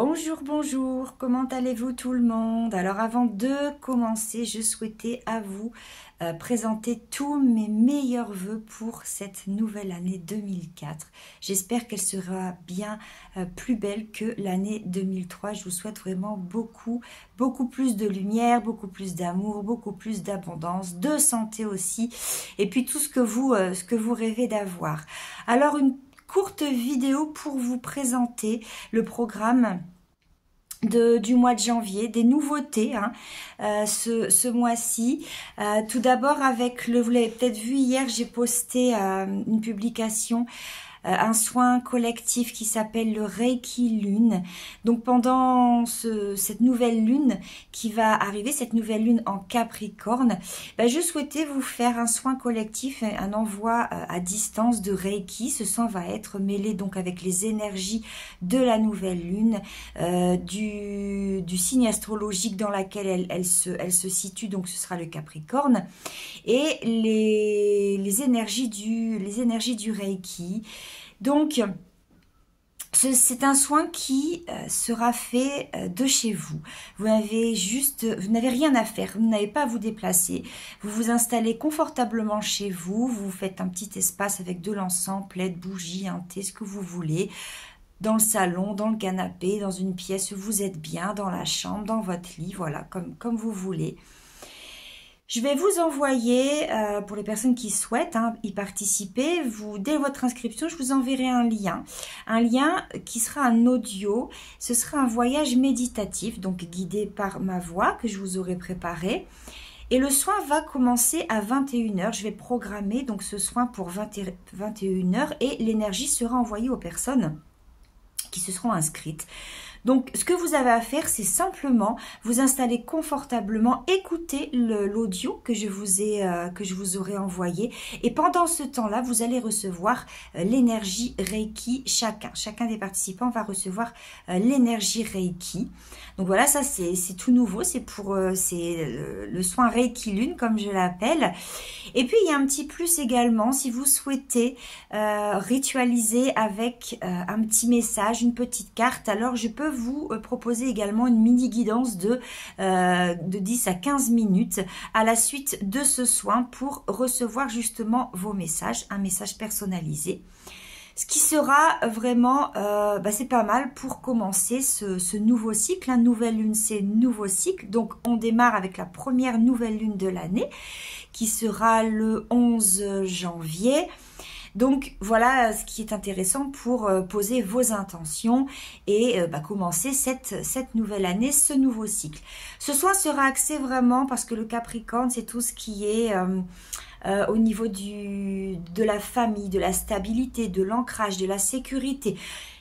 Bonjour, bonjour, comment allez-vous tout le monde? Alors avant de commencer, je souhaitais à vous présenter tous mes meilleurs vœux pour cette nouvelle année 2004. J'espère qu'elle sera bien plus belle que l'année 2003. Je vous souhaite vraiment beaucoup plus de lumière, beaucoup plus d'amour, beaucoup plus d'abondance, de santé aussi, et puis tout ce que vous rêvez d'avoir. Alors une courte vidéo pour vous présenter le programme du mois de janvier, des nouveautés ce mois-ci. Tout d'abord vous l'avez peut-être vu hier, j'ai posté une publication, un soin collectif qui s'appelle le Reiki Lune. Donc pendant cette nouvelle lune qui va arriver, cette nouvelle lune en Capricorne, je souhaitais vous faire un soin collectif, un envoi à distance de Reiki. Ce soin va être mêlé donc avec les énergies de la nouvelle lune, du signe astrologique dans laquelle elle se situe, donc ce sera le Capricorne, et les énergies du Reiki. Donc, c'est un soin qui sera fait de chez vous. Vous n'avez rien à faire, vous n'avez pas à vous déplacer. Vous vous installez confortablement chez vous, vous faites un petit espace avec de l'encens, plaid, bougie, un thé, ce que vous voulez. Dans le salon, dans le canapé, dans une pièce où vous êtes bien, dans la chambre, dans votre lit, voilà, comme vous voulez. Je vais vous envoyer, pour les personnes qui souhaitent y participer, dès votre inscription, je vous enverrai un lien qui sera un audio. Ce sera un voyage méditatif, donc guidé par ma voix que je vous aurai préparé. Et le soin va commencer à 21h. Je vais programmer donc ce soin pour 21h et l'énergie sera envoyée aux personnes qui se seront inscrites. Donc, ce que vous avez à faire, c'est simplement vous installer confortablement, écouter l'audio que je vous aurai envoyé. Et pendant ce temps-là, vous allez recevoir l'énergie Reiki. Chacun des participants va recevoir l'énergie Reiki. Donc voilà, ça c'est tout nouveau. C'est le soin Reiki Lune, comme je l'appelle. Et puis, il y a un petit plus également, si vous souhaitez ritualiser avec un petit message, une petite carte, alors je peux vous proposer également une mini guidance de 10 à 15 minutes à la suite de ce soin pour recevoir justement vos messages, un message personnalisé. Ce qui sera vraiment, c'est pas mal pour commencer ce nouveau cycle. Nouvelle lune, c'est nouveau cycle. Donc, on démarre avec la première nouvelle lune de l'année qui sera le 11 janvier. Donc voilà ce qui est intéressant pour poser vos intentions et commencer cette nouvelle année, ce nouveau cycle. Ce soin sera axé vraiment parce que le Capricorne, c'est tout ce qui est au niveau de la famille, de la stabilité, de l'ancrage, de la sécurité.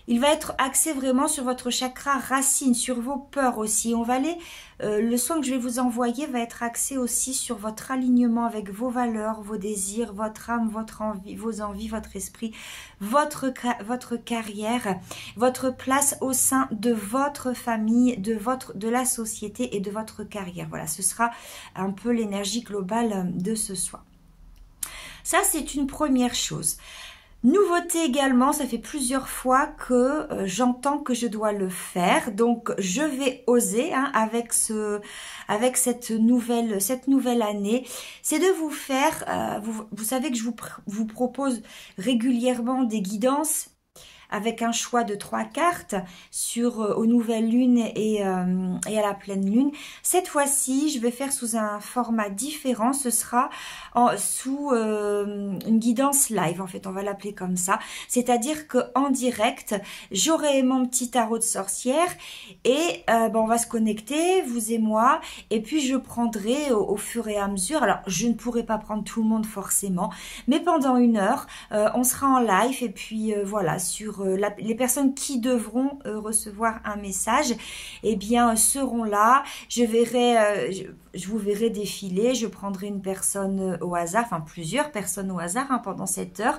Il va être axé vraiment sur votre chakra racine, sur vos peurs aussi. Le soin que je vais vous envoyer va être axé aussi sur votre alignement avec vos valeurs, vos désirs, votre âme, vos envies, votre esprit, votre carrière, votre place au sein de votre famille, de la société et de votre carrière. Voilà, ce sera un peu l'énergie globale de ce soin. Ça, c'est une première chose. Nouveauté également, ça fait plusieurs fois que j'entends que je dois le faire, donc je vais oser avec cette nouvelle année, c'est de vous faire, vous savez que je vous propose régulièrement des guidances avec un choix de 3 cartes aux nouvelles lunes et à la pleine lune. Cette fois-ci, je vais faire sous un format différent. Ce sera sous une guidance live, en fait, on va l'appeler comme ça. C'est-à-dire qu'en direct, j'aurai mon petit tarot de sorcière et on va se connecter, vous et moi, et puis je prendrai au fur et à mesure. Alors, je ne pourrai pas prendre tout le monde forcément, mais pendant 1 heure, on sera en live et puis voilà, sur les personnes qui devront recevoir un message, seront là. Je vous verrai défiler. Je prendrai une personne au hasard, enfin plusieurs personnes au hasard pendant cette heure,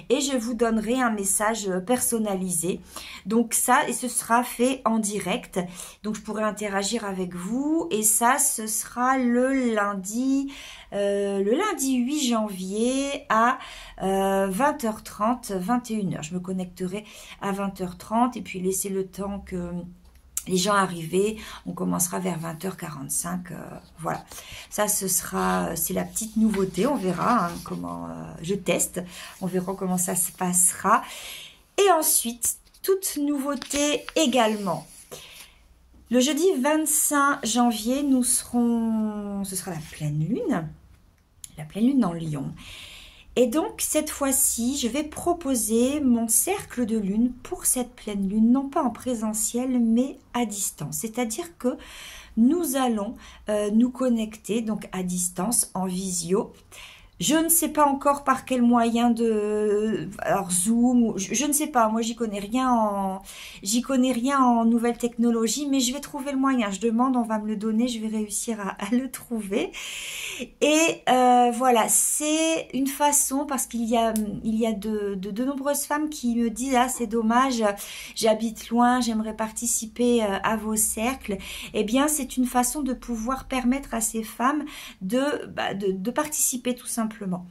et je vous donnerai un message personnalisé. Donc ça, et ce sera fait en direct. Donc je pourrai interagir avec vous, et ça, ce sera le lundi 8 janvier à 20h30, 21h. Je me connecterai à 20h30 et puis laisser le temps que les gens arrivés, on commencera vers 20h45, voilà. Ça, c'est la petite nouveauté, on verra comment, je teste, on verra comment ça se passera. Et ensuite, toute nouveauté également. Le jeudi 25 janvier, ce sera la pleine lune en Lion. Et donc, cette fois-ci, je vais proposer mon cercle de lune pour cette pleine lune, non pas en présentiel, mais à distance. C'est-à-dire que nous allons nous connecter, donc à distance, en visio. Je ne sais pas encore par quel moyen alors Zoom, je ne sais pas, moi j'y connais rien en nouvelles technologies, mais je vais trouver le moyen. Je demande, on va me le donner, je vais réussir à le trouver. Et voilà, c'est une façon, parce qu'il y a de nombreuses femmes qui me disent, ah c'est dommage, j'habite loin, j'aimerais participer à vos cercles. Eh bien, c'est une façon de pouvoir permettre à ces femmes de participer tout simplement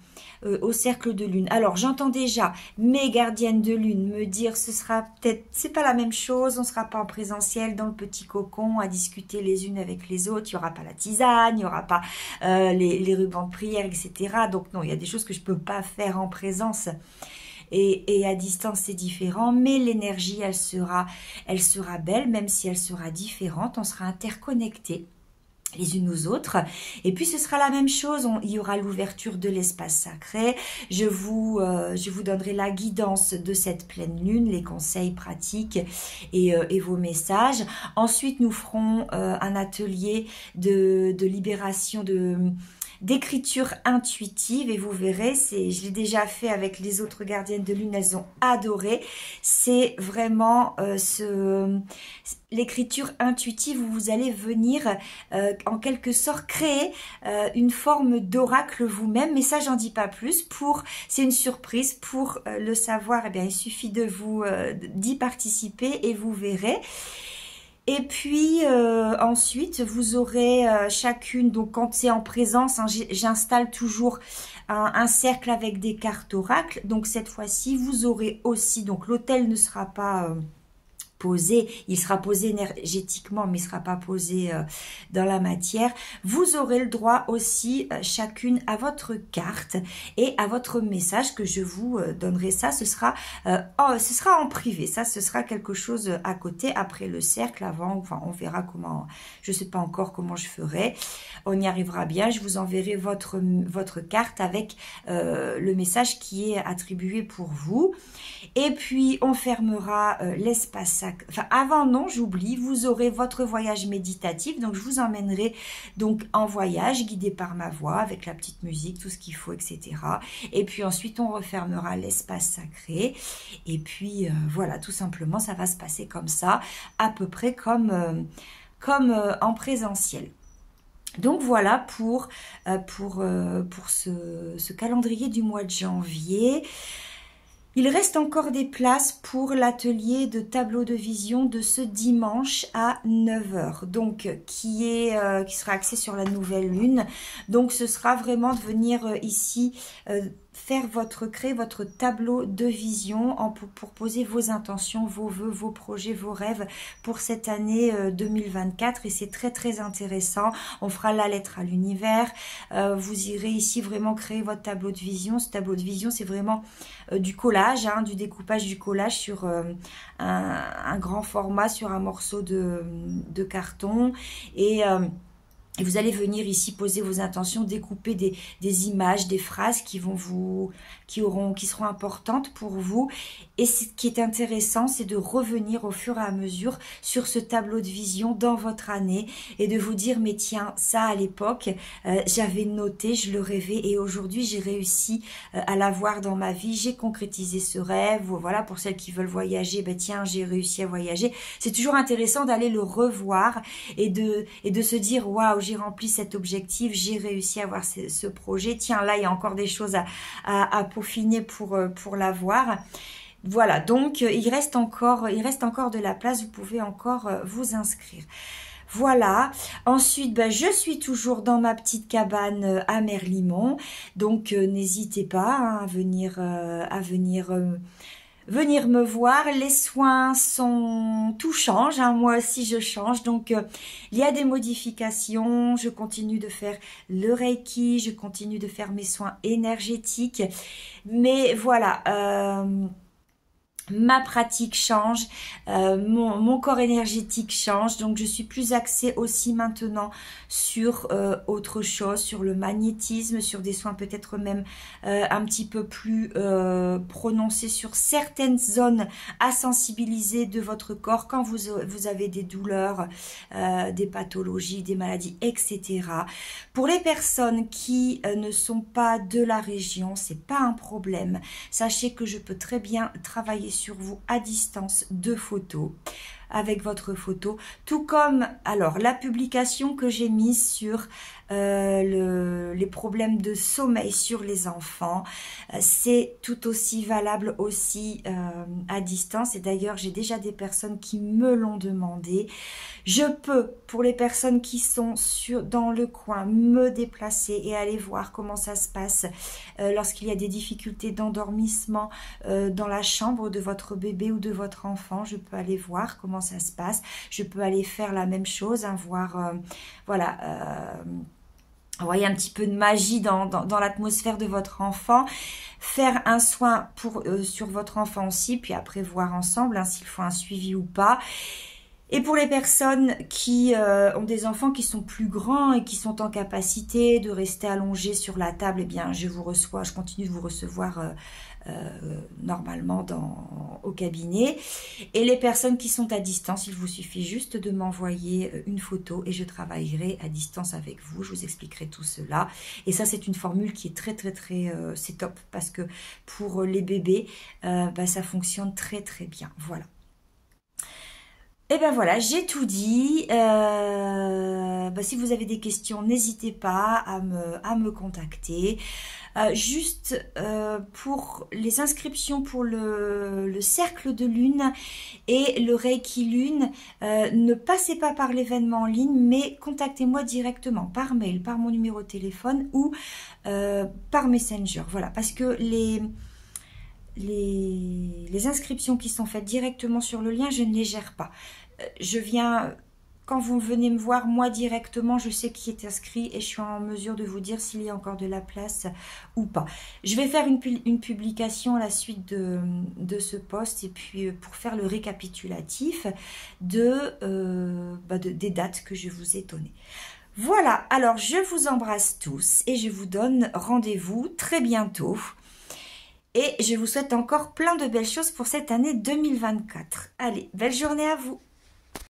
au cercle de lune. Alors, j'entends déjà mes gardiennes de lune me dire, c'est pas la même chose, on sera pas en présentiel dans le petit cocon à discuter les unes avec les autres, il y aura pas la tisane, il y aura pas les rubans de prière, etc. Donc non, il y a des choses que je peux pas faire en présence. Et à distance, c'est différent, mais l'énergie, elle sera belle, même si elle sera différente, on sera interconnectés les unes aux autres. Et puis ce sera la même chose, il y aura l'ouverture de l'espace sacré, je vous donnerai la guidance de cette pleine lune, les conseils pratiques et vos messages. Ensuite nous ferons un atelier de libération d'écriture intuitive, et vous verrez, je l'ai déjà fait avec les autres gardiennes de lune, elles ont adoré. C'est vraiment l'écriture intuitive où vous allez venir en quelque sorte créer une forme d'oracle vous-même, mais ça j'en dis pas plus, c'est une surprise. Pour le savoir, eh bien il suffit d'y participer et vous verrez. Et puis ensuite vous aurez chacune, donc quand c'est en présence, hein, j'installe toujours un cercle avec des cartes oracles. Donc cette fois-ci vous aurez aussi, donc l'autel ne sera pas posé, il sera posé énergétiquement, mais il ne sera pas posé dans la matière. Vous aurez le droit aussi chacune à votre carte et à votre message que je vous donnerai. Ça, ce sera en privé. Ça, ce sera quelque chose à côté, après le cercle, avant. Enfin, on verra comment. Je ne sais pas encore comment je ferai. On y arrivera bien. Je vous enverrai votre carte avec le message qui est attribué pour vous. Et puis, on fermera l'espace sacré. Enfin, avant, non, j'oublie, vous aurez votre voyage méditatif. Donc, je vous emmènerai donc en voyage, guidé par ma voix, avec la petite musique, tout ce qu'il faut, etc. Et puis ensuite, on refermera l'espace sacré. Et puis, voilà, tout simplement, ça va se passer comme ça, à peu près comme en présentiel. Donc voilà pour ce calendrier du mois de janvier. Il reste encore des places pour l'atelier de tableau de vision de ce dimanche à 9 h, donc qui sera axé sur la nouvelle lune. Donc ce sera vraiment de venir ici créer votre tableau de vision pour poser vos intentions, vos vœux, vos projets, vos rêves pour cette année 2024, et c'est très très intéressant. On fera la lettre à l'univers, vous irez ici vraiment créer votre tableau de vision. Ce tableau de vision, c'est vraiment du collage, hein, du découpage du collage sur un grand format, sur un morceau de carton, et vous allez venir ici poser vos intentions, découper des images, des phrases qui seront importantes pour vous. Et ce qui est intéressant, c'est de revenir au fur et à mesure sur ce tableau de vision dans votre année et de vous dire, mais tiens, ça à l'époque, j'avais noté, je le rêvais, et aujourd'hui j'ai réussi à l'avoir dans ma vie, j'ai concrétisé ce rêve. Voilà, pour celles qui veulent voyager, ben tiens, j'ai réussi à voyager. C'est toujours intéressant d'aller le revoir et de se dire, waouh, j'ai rempli cet objectif, j'ai réussi à avoir ce projet. Tiens, là, il y a encore des choses à peaufiner pour l'avoir. Voilà, donc il reste encore de la place, vous pouvez encore vous inscrire. Voilà, ensuite je suis toujours dans ma petite cabane à Merlimont, donc n'hésitez pas, hein, à venir venir me voir. Les soins sont... Tout change, hein, moi aussi je change. Donc, il y a des modifications. Je continue de faire le Reiki, je continue de faire mes soins énergétiques. Mais voilà... ma pratique change, mon corps énergétique change, donc je suis plus axée aussi maintenant sur autre chose, sur le magnétisme, sur des soins peut-être même un petit peu plus prononcés sur certaines zones à sensibiliser de votre corps quand vous avez des douleurs, des pathologies, des maladies, etc. Pour les personnes qui ne sont pas de la région, c'est pas un problème. Sachez que je peux très bien travailler sur vous à distance de photos, avec votre photo, tout comme alors la publication que j'ai mise sur les problèmes de sommeil sur les enfants, c'est tout aussi valable aussi à distance, et d'ailleurs j'ai déjà des personnes qui me l'ont demandé. Je peux, pour les personnes qui sont dans le coin, me déplacer et aller voir comment ça se passe lorsqu'il y a des difficultés d'endormissement dans la chambre de votre bébé ou de votre enfant. Je peux aller voir comment ça se passe. Je peux aller faire la même chose, hein, voir, voilà... envoyer un petit peu de magie dans l'atmosphère de votre enfant, faire un soin sur votre enfant aussi, puis après voir ensemble hein, s'il faut un suivi ou pas. Et pour les personnes qui ont des enfants qui sont plus grands et qui sont en capacité de rester allongés sur la table, eh bien je continue de vous recevoir normalement au cabinet. Et les personnes qui sont à distance, il vous suffit juste de m'envoyer une photo et je travaillerai à distance avec vous. Je vous expliquerai tout cela. Et ça, c'est une formule qui est très c'est top, parce que pour les bébés, ça fonctionne très bien. Voilà. Et ben voilà, j'ai tout dit. Si vous avez des questions, n'hésitez pas à me contacter. Juste pour les inscriptions pour le cercle de lune et le Reiki lune, ne passez pas par l'événement en ligne, mais contactez-moi directement par mail, par mon numéro de téléphone ou par Messenger. Voilà, parce que les inscriptions qui sont faites directement sur le lien, je ne les gère pas. Quand vous venez me voir, moi directement, je sais qui est inscrit et je suis en mesure de vous dire s'il y a encore de la place ou pas. Je vais faire une publication à la suite de ce post, et puis pour faire le récapitulatif des dates que je vous ai données. Voilà, alors je vous embrasse tous et je vous donne rendez-vous très bientôt. Et je vous souhaite encore plein de belles choses pour cette année 2024. Allez, belle journée à vous!